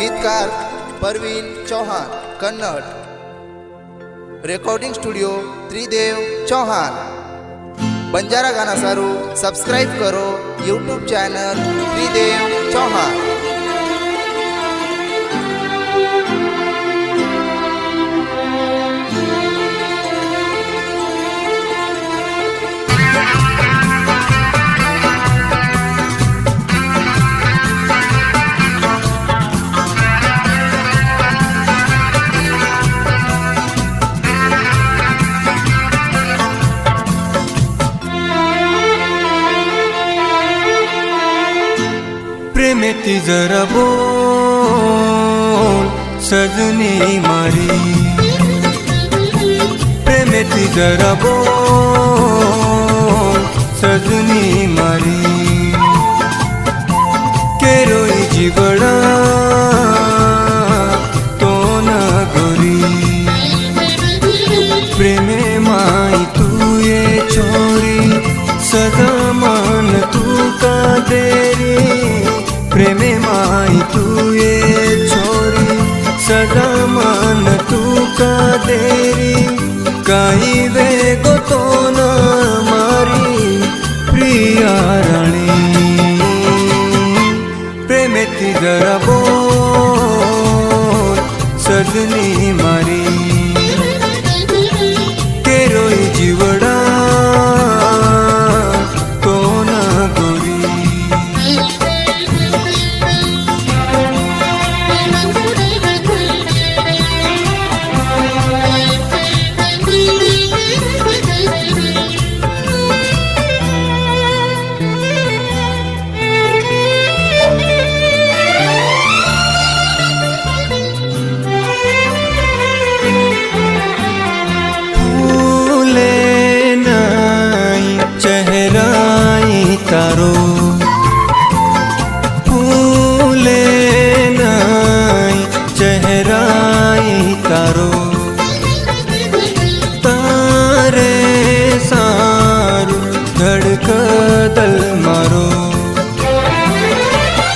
गीतकार Parveen Chauhan Kannada. Recording studio त्रिदेव चौहान। बंजारा गाना सारू सब्सक्राइब करो यूट्यूब चैनल त्रिदेव चौहान। प्रेमेती जरा बोल सजनी मारी, प्रेमेती जरा बोल सजनी मारी, केरोई जीवड़ा तो न गोरी, प्रेमे माई तू ये छोरी सदा मान तू का देरी, प्रेमे माई तू ये छोरी सदा मान तू का देरी, काई वेगो तो न मारी प्रिया राणी, प्रेमेती जरा बोल सजनी मारी, केरोई जीवड़ा तो न गोरी। तारो फूले नाई चेहराई तारो, तारे सारू धड़कदल मारो,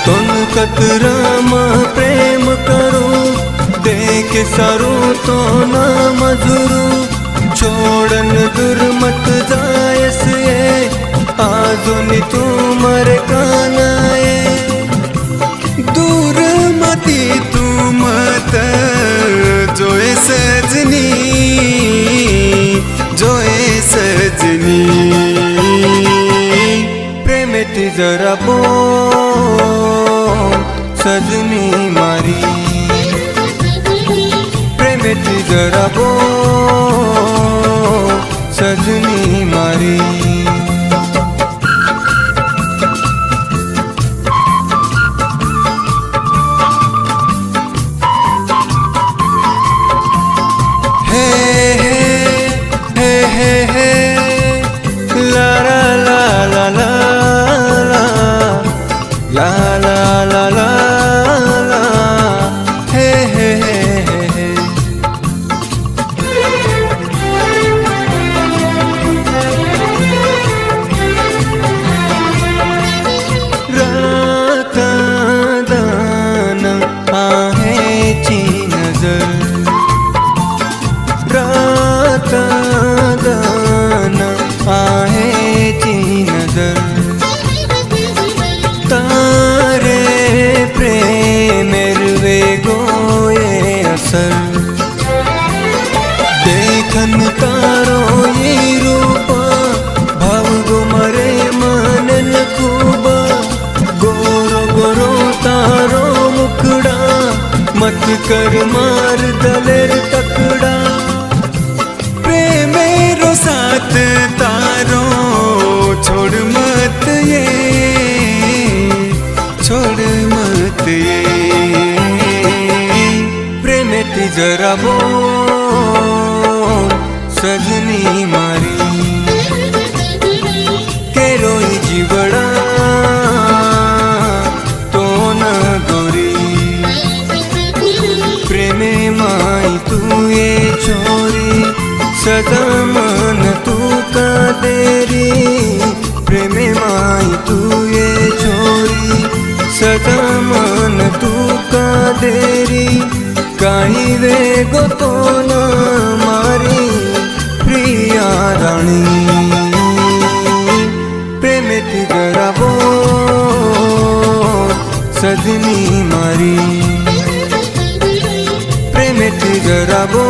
तुन कतराम प्रेम करो देख सारू तो ना मजूरू, छोड़न दूर मत जायस आजुनी तू मर कानाए, दूर मती तू मत जोए सजनी, जोए सजनी, प्रेमेती जरा बोल सजनी मारी, प्रेमेती जरा बोल सजनी मारी। तारे प्रेमेर वेगोए असर, देखन तारो ये रूपा भाव गो मरे मानन खूबा, गोरो गोरो तारो मुखड़ा मत कर मार दलेर तकड़ा, प्रेमेरो साथ तारो छोड़ मत ये, छोड़ मत ये, प्रेमेती जरा बोल सजनी मारी, केरोई जीवड़ा तो न गोरी, प्रेमे माई तू ये छोरी सदा मन तू का देरी, प्रेमे माई तू ये छोरी सदा मन तू का तेरी गाईवे गोतोन मारी प्रिया राणी प्रेमेती गराबो सजनी मारी प्रेमेती गराबो